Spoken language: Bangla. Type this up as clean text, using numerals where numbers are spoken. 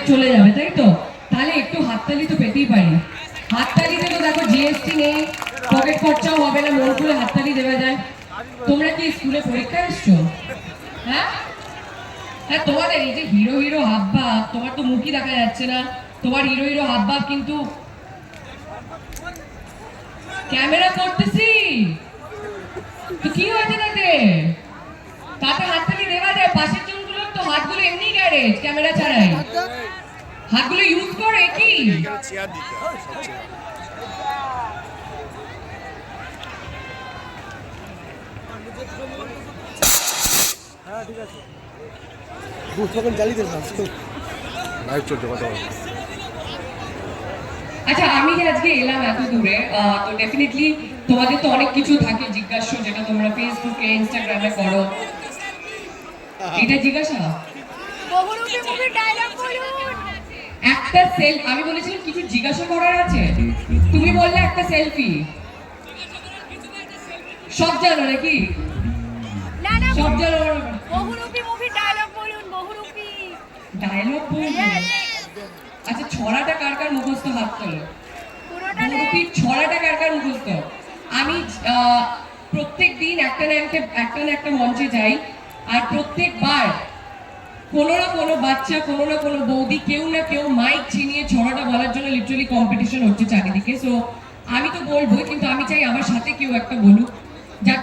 চলে যাবে, তাই তো? তাহলে একটু হাততালি তো পেতেই পারি। হাততালিতে তো দেখো জিএসটি নেই, পকেট খরচাও হবে না, মন খুলে হাততালি দেওয়া যায়। তোমরা কি স্কুলে পরীক্ষা এসছো? হ্যাঁ হ্যাঁ, তোমাদের এই যে হিরো হিরো হাবভাব, তোমার তো মুখই দেখা যাচ্ছে না, তোমার হিরো হিরো হাবভাব কিন্তু ক্যামেরা করতেছি তো কি হয়েছে তাতে? তাতে হাততালি দেওয়া যায়। পাশের জনগুলোর তো হাতগুলো এমনি গ্যারেজ, ক্যামেরা ছাড়াই হাতগুলো ইউজ করে কি? হ্যাঁ ঠিক আছে, দুটো চালিয়ে লাইভ চলছে কথা। আচ্ছা, আমি আজকে এলাম এত দূরে, তো ডেফিনেটলি তোমাদের তো অনেক কিছু থাকে জিজ্ঞাসা, যেটা তোমরা ফেসবুকে ইনস্টাগ্রামে করো। এটা জিজ্ঞাসা একটা আমি বলেছিলাম কিছু জিজ্ঞাসা করার আছে, তুমি বললে একটা সেলফি। সব জানো নাকি? সব জানো? ডায়লগ বলুন। আচ্ছা, ছড়াটা কার কার মুখস্থ? হাত তোলো। বহুরূপীর ছড়াটা কার কার মুখস্থ? আমি প্রত্যেক দিন একটা না একটা মঞ্চে যাই, আর প্রত্যেকবার কোনো না কোনো বাচ্চা, কোনো না কোনো বৌদি, কেউ না কেউ মাইক ছিনিয়ে ছড়াটা বলার জন্য লিটারালি কম্পিটিশন হচ্ছে চারিদিকে। সো আমি তো বলবো, কিন্তু আমি চাই আমার সাথে কেউ একটা বলুক যার